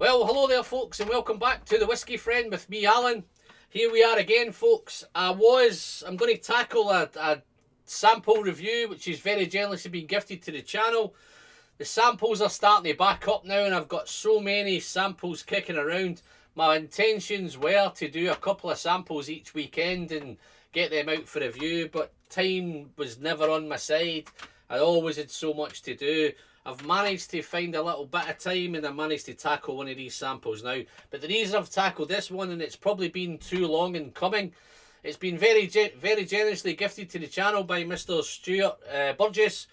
Well, hello there folks, and welcome back to the Whiskey Friend with me, Alan. Here we are again folks. I'm going to tackle a sample review which is very generously been gifted to the channel. The samples are starting to back up now and I've got so many samples kicking around. My intentions were to do a couple of samples each weekend and get them out for review, but time was never on my side. I always had so much to do. I've managed to find a little bit of time and I managed to tackle one of these samples now. But the reason I've tackled this one, and it's probably been too long in coming, it's been very generously gifted to the channel by Mr. Stuart Burgess,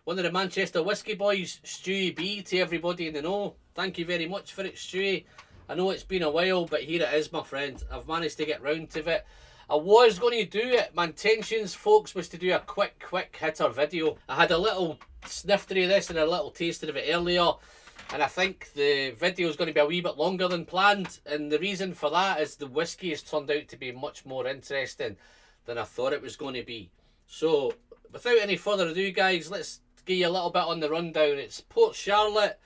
one of the Manchester Whiskey Boys, Stewie B to everybody in the know. Thank you very much for it, Stewie. I know it's been a while, but here it is, my friend. I've managed to get round to it. I was going to do it. My intentions, folks, was to do a quick hitter video. I had a little snifter of this and a little taster of it earlier, and I think the video is going to be a wee bit longer than planned, and the reason for that is the whiskey has turned out to be much more interesting than I thought it was going to be. So, without any further ado, guys, let's give you a little bit on the rundown. It's Port Charlotte.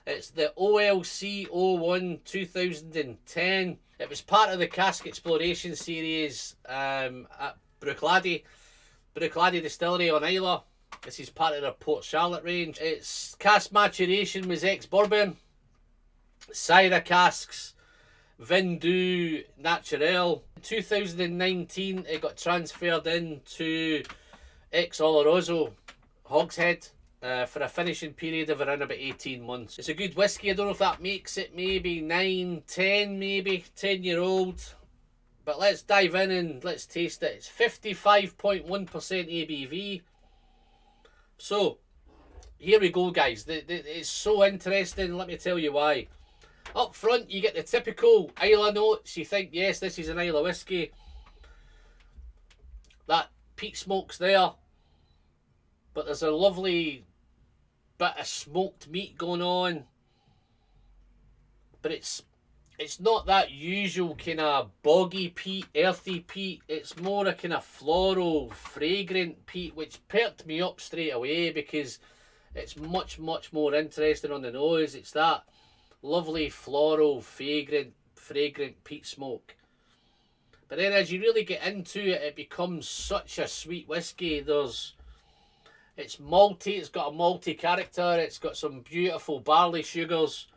It's the OLC-O1 2010. It was part of the Cask Exploration Series at Bruichladdich Distillery on Islay. This is part of the Port Charlotte range. Its cask maturation was ex-Bourbon, Syrah casks, Doux, Naturel. In 2019 it got transferred into ex-oloroso hogshead for a finishing period of around about 18 months. It's a good whiskey. I don't know if that makes it maybe 9, 10, maybe 10-year-old. But let's dive in and let's taste it. It's 55.1% ABV. So, here we go, guys. It's so interesting. Let me tell you why. Up front, you get the typical Islay notes. You think, yes, this is an Islay whiskey. That peat smoke's there. But there's a lovely bit of smoked meat going on. But it's not that usual kind of boggy peat, earthy peat. It's more a kind of floral, fragrant peat, which perked me up straight away because it's much more interesting on the nose. It's that lovely floral, fragrant peat smoke. But then as you really get into it, it becomes such a sweet whiskey. It's malty, it's got a malty character, it's got some beautiful barley sugars.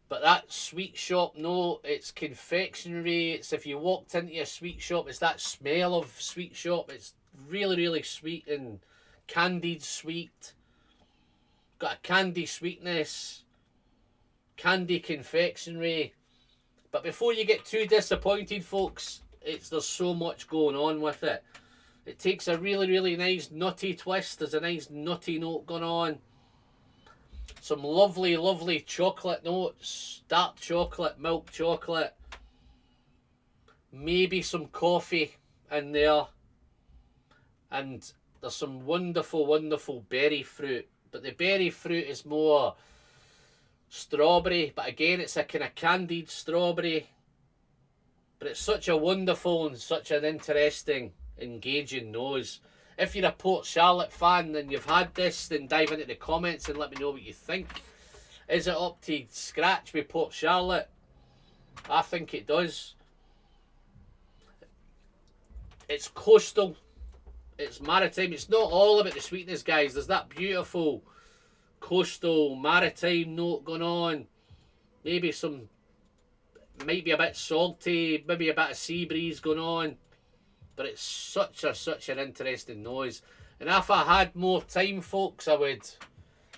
But that sweet shop note, it's confectionery, it's if you walked into a sweet shop, it's that smell of sweet shop. It's really sweet and candied sweet. Got a candy sweetness, candy confectionery. But before you get too disappointed, folks, there's so much going on with it. It takes a really nice nutty twist. There's a nice nutty note going on. Some lovely chocolate notes. Dark chocolate, milk chocolate. Maybe some coffee in there. And there's some wonderful berry fruit. But the berry fruit is more strawberry. But again, it's a kind of candied strawberry. But it's such a wonderful and such an interesting, engaging nose. If you're a Port Charlotte fan and you've had this, then dive into the comments and let me know what you think. Is it up to scratch with Port Charlotte? I think it does. It's coastal, it's maritime. It's not all about the sweetness, guys. There's that beautiful coastal maritime note going on. Maybe might be a bit salty, maybe a bit of sea breeze going on. But it's such an interesting nose. And if I had more time, folks, I would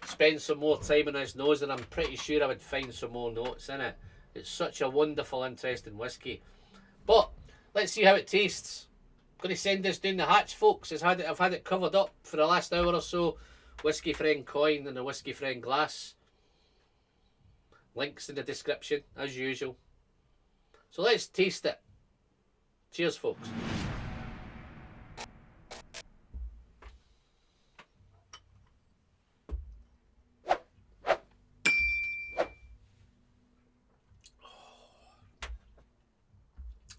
spend some more time on this nose, and I'm pretty sure I would find some more notes in it. It's such a wonderful, interesting whiskey. But let's see how it tastes. I'm going to send this down the hatch, folks. I've had it covered up for the last hour or so. Whiskey Friend coin and a Whiskey Friend glass. Links in the description, as usual. So let's taste it. Cheers, folks.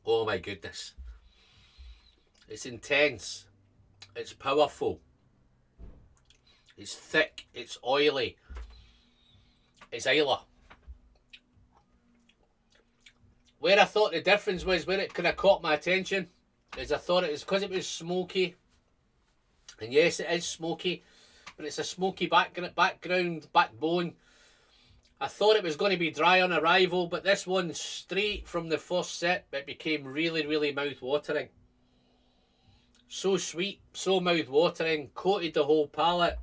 Oh my goodness. It's intense. It's powerful. It's thick. It's oily. is Islay. Where I thought the difference was, where it kind of caught my attention, is I thought it was because it was smoky. And yes, it is smoky, but it's a smoky backbone. I thought it was going to be dry on arrival, but this one, straight from the first sip, it became really, really mouth-watering. So sweet, so mouth-watering, coated the whole palate.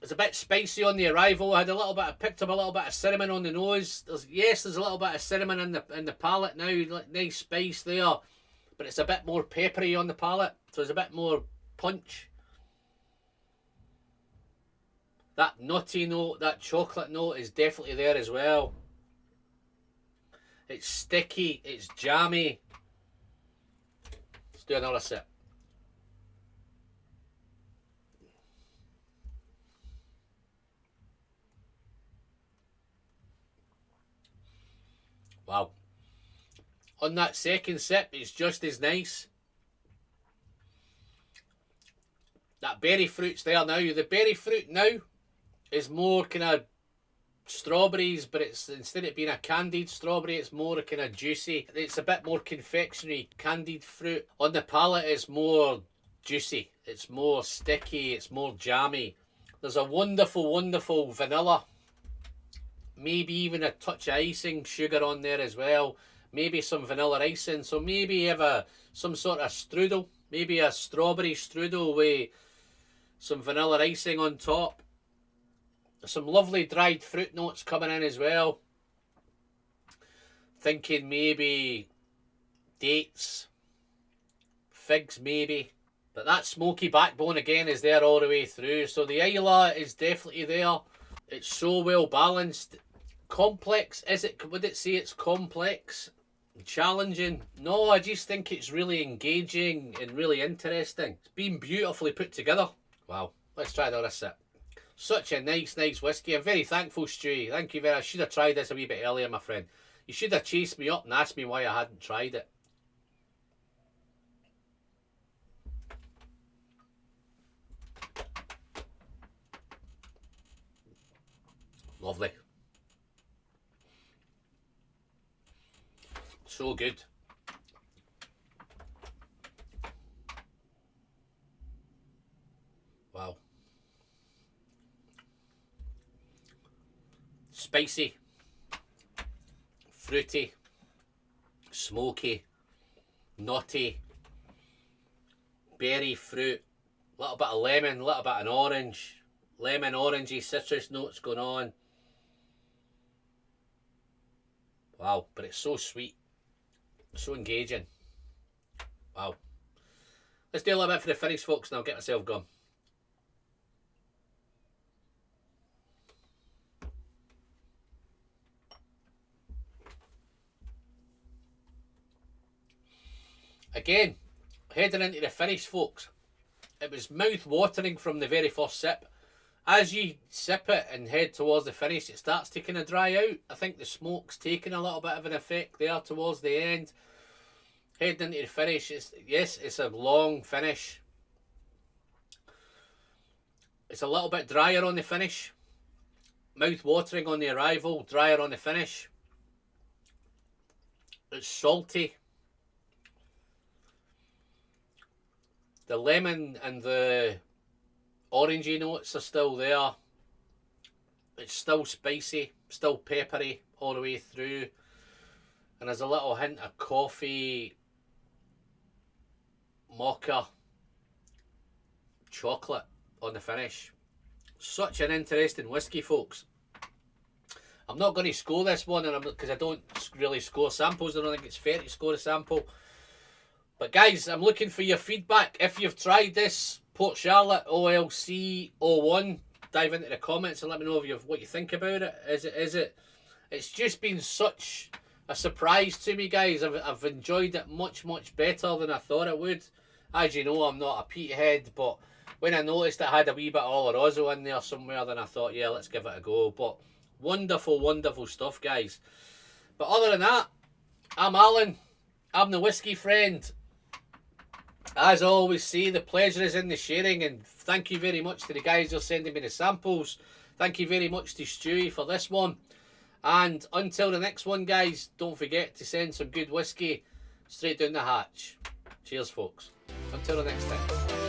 It's a bit spicy on the arrival. I had a little bit, I picked up a little bit of cinnamon on the nose. There's a little bit of cinnamon in the palate now, nice spice there, but it's a bit more peppery on the palate, so there's a bit more punch. That nutty note, that chocolate note is definitely there as well. It's sticky, it's jammy. Let's do another sip. Wow. On that second sip, it's just as nice. That berry fruit's there now. The berry fruit now is more kind of strawberries, but it's, instead of being a candied strawberry, it's more kind of juicy. It's a bit more confectionery, candied fruit. On the palate, it's more juicy. It's more sticky. It's more jammy. There's a wonderful, wonderful vanilla. Maybe even a touch of icing sugar on there as well. Maybe some vanilla icing. So maybe you have some sort of strudel. Maybe a strawberry strudel with some vanilla icing on top. Some lovely dried fruit notes coming in as well. Thinking maybe dates, figs maybe. But that smoky backbone again is there all the way through. So the Islay is definitely there. It's so well balanced. Complex, is it? Would it say it's complex? Challenging? No, I just think it's really engaging and really interesting. It's been beautifully put together. Wow, let's try another sip. Such a nice whiskey. I'm very thankful, Stewie. Thank you very much. I should have tried this a wee bit earlier, my friend. You should have chased me up and asked me why I hadn't tried it. Lovely. So good. Wow. Spicy, fruity, smoky, nutty, berry fruit, a little bit of lemon, a little bit of orange, lemon, orangey, citrus notes going on. Wow, but it's so sweet, so engaging. Wow. Let's do a little bit for the finish, folks, and I'll get myself going. Again, heading into the finish, folks, it was mouth-watering from the very first sip. As you sip it and head towards the finish, it starts to kind of dry out. I think the smoke's taking a little bit of an effect there towards the end. Heading into the finish, it's a long finish. It's a little bit drier on the finish. Mouth-watering on the arrival, drier on the finish. It's salty. The lemon and the orangey notes are still there. It's still spicy, still peppery all the way through. And there's a little hint of coffee, mocha, chocolate on the finish. Such an interesting whiskey, folks. I'm not going to score this one because I don't really score samples. I don't think it's fair to score a sample. But guys, I'm looking for your feedback. If you've tried this Port Charlotte OLC-O1, dive into the comments and let me know what you think about it. It's just been such a surprise to me, guys. I've enjoyed it much better than I thought it would. As you know, I'm not a peat head, but when I noticed it had a wee bit of oloroso in there somewhere, then I thought, yeah, let's give it a go. But wonderful stuff, guys. But other than that, I'm Alan. I'm the whiskey friend. As I always say, the pleasure is in the sharing, and thank you very much to the guys who are sending me the samples. Thank you very much to Stewie for this one. And until the next one, guys, don't forget to send some good whiskey straight down the hatch. Cheers, folks. Until the next time.